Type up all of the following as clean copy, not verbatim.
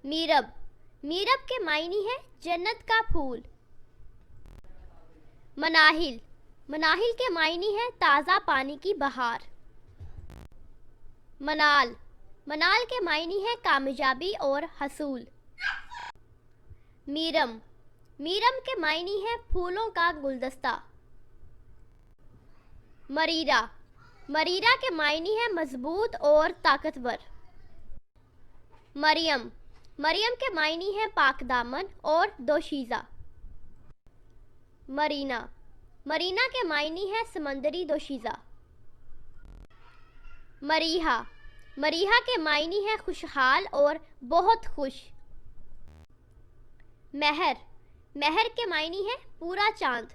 میرب، میرب کے معنی ہے جنت کا پھول۔ مناہل، مناہل کے معنی ہے تازہ پانی کی بہار۔ منال، منال کے معنی ہے کامیابی اور حصول۔ میرم، میرم کے معنی ہے پھولوں کا گلدستہ۔ مریرہ، مریرہ کے معنی ہے مضبوط اور طاقتور۔ مریم، مریم کے معنی ہے پاک دامن اور دوشیزہ۔ مرینا، مرینا کے معنی ہے سمندری دوشیزہ۔ مریحہ، مریحہ کے معنی ہے خوشحال اور بہت خوش۔ مہر، مہر کے معنی ہے پورا چاند۔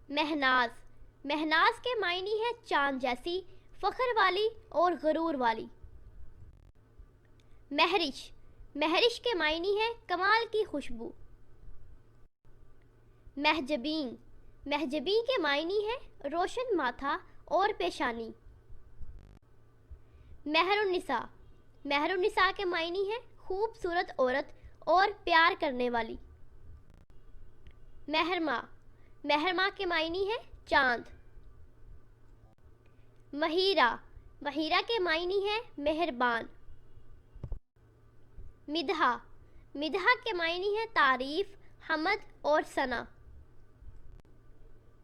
مہناز، مہناز کے معنی ہے چاند جیسی فخر والی اور غرور والی۔ مہرش، مہرش کے معنی ہے کمال کی خوشبو۔ محجبین، محجبین کے معنی ہے روشن ماتھا اور پیشانی۔ مہر النساء، مہر النساء کے معنی ہے خوبصورت عورت اور پیار کرنے والی۔ مہرماں، مہرماں کے معنی ہے چاند۔ مہیرہ، مہیرہ کے معنی ہے مہربان۔ مدحہ، مدحہ کے معنی ہے تعریف، حمد اور ثنا۔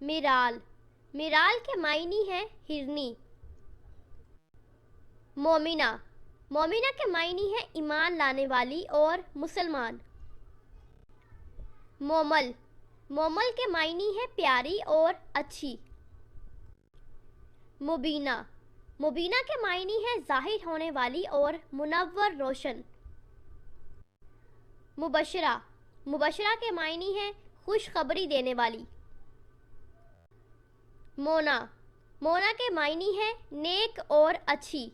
مرال، مرال کے معنی ہے ہرنی۔ مومنہ، مومنہ کے معنی ہے ایمان لانے والی اور مسلمان۔ مومل، مومل کے معنی ہے پیاری اور اچھی۔ مبینہ، مبینہ کے معنی ہے ظاہر ہونے والی اور منور روشن۔ مبشرہ، مبشرہ کے معنی ہے خوشخبری دینے والی۔ مونا، مونا کے معنی ہے نیک اور اچھی۔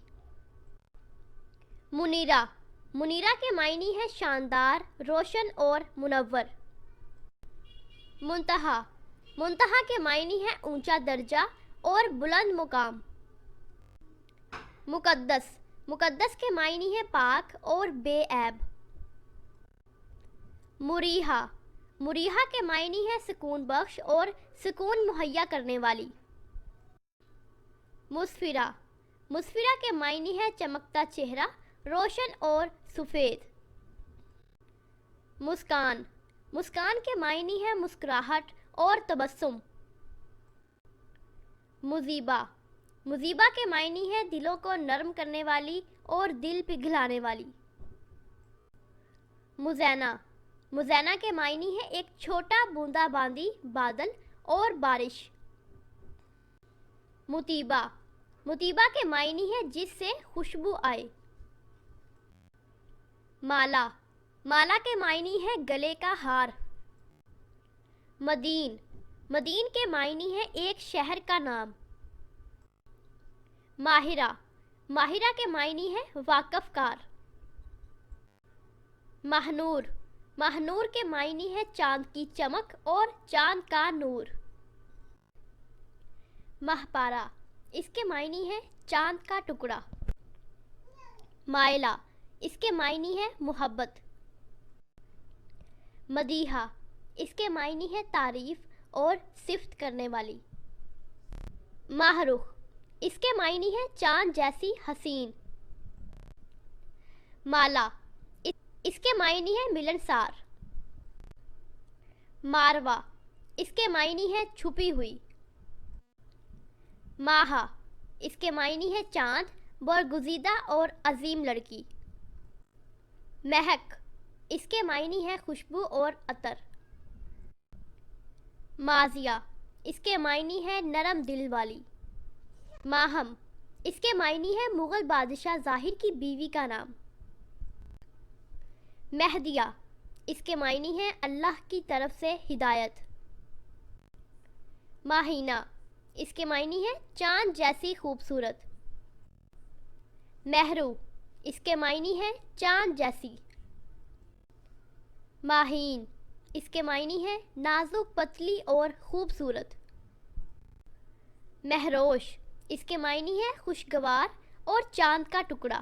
منیرہ، منیرہ کے معنی ہے شاندار، روشن اور منور۔ منتہا، منتہا کے معنی ہے اونچا درجہ اور بلند مقام۔ مقدس، مقدس کے معنی ہے پاک اور بے عیب۔ مریحہ، مریحہ کے معنی ہے سکون بخش اور سکون مہیا کرنے والی۔ مسفرہ، مسفرہ کے معنی ہے چمکتا چہرہ، روشن اور سفید۔ مسکان، مسکان کے معنی ہے مسکراہٹ اور تبسم۔ مذیبہ، مذیبہ کے معنی ہے دلوں کو نرم کرنے والی اور دل پگھلانے والی۔ مزینہ، مزینہ کے معنی ہے ایک چھوٹا بوندا باندی بادل اور بارش۔ مطیبہ، مطیبہ کے معنی ہے جس سے خوشبو آئے۔ مالا، مالا کے معنی ہے گلے کا ہار۔ مدین، مدین کے معنی ہے ایک شہر کا نام۔ ماہرہ، ماہرہ کے معنی ہے واقف کار۔ ماہنور، ماہنور کے معنی ہے چاند کی چمک اور چاند کا نور۔ ماہپارہ، اس کے معنی ہے چاند کا ٹکڑا۔ مائلہ، اس کے معنی ہے محبت۔ مدیحہ، اس کے معنی ہے تعریف اور صفت کرنے والی۔ ماہ رخ، اس کے معنی ہے چاند جیسی حسین۔ مالا، اس کے معنی ہے ملنسار۔ ماروا، اس کے معنی ہے چھپی ہوئی۔ ماہا، اس کے معنی ہے چاند، برگزیدہ اور عظیم لڑکی۔ مہک، اس کے معنی ہے خوشبو اور عطر۔ مازیہ، اس کے معنی ہے نرم دل والی۔ ماہم، اس کے معنی ہے مغل بادشاہ ظاہر کی بیوی کا نام۔ مہدیہ، اس کے معنی ہے اللہ کی طرف سے ہدایت۔ ماہینہ، اس کے معنی ہے چاند جیسی خوبصورت۔ مہرو، اس کے معنی ہے چاند جیسی۔ ماہین، اس کے معنی ہے نازک، پتلی اور خوبصورت۔ مہروش، اس کے معنی ہے خوشگوار اور چاند کا ٹکڑا۔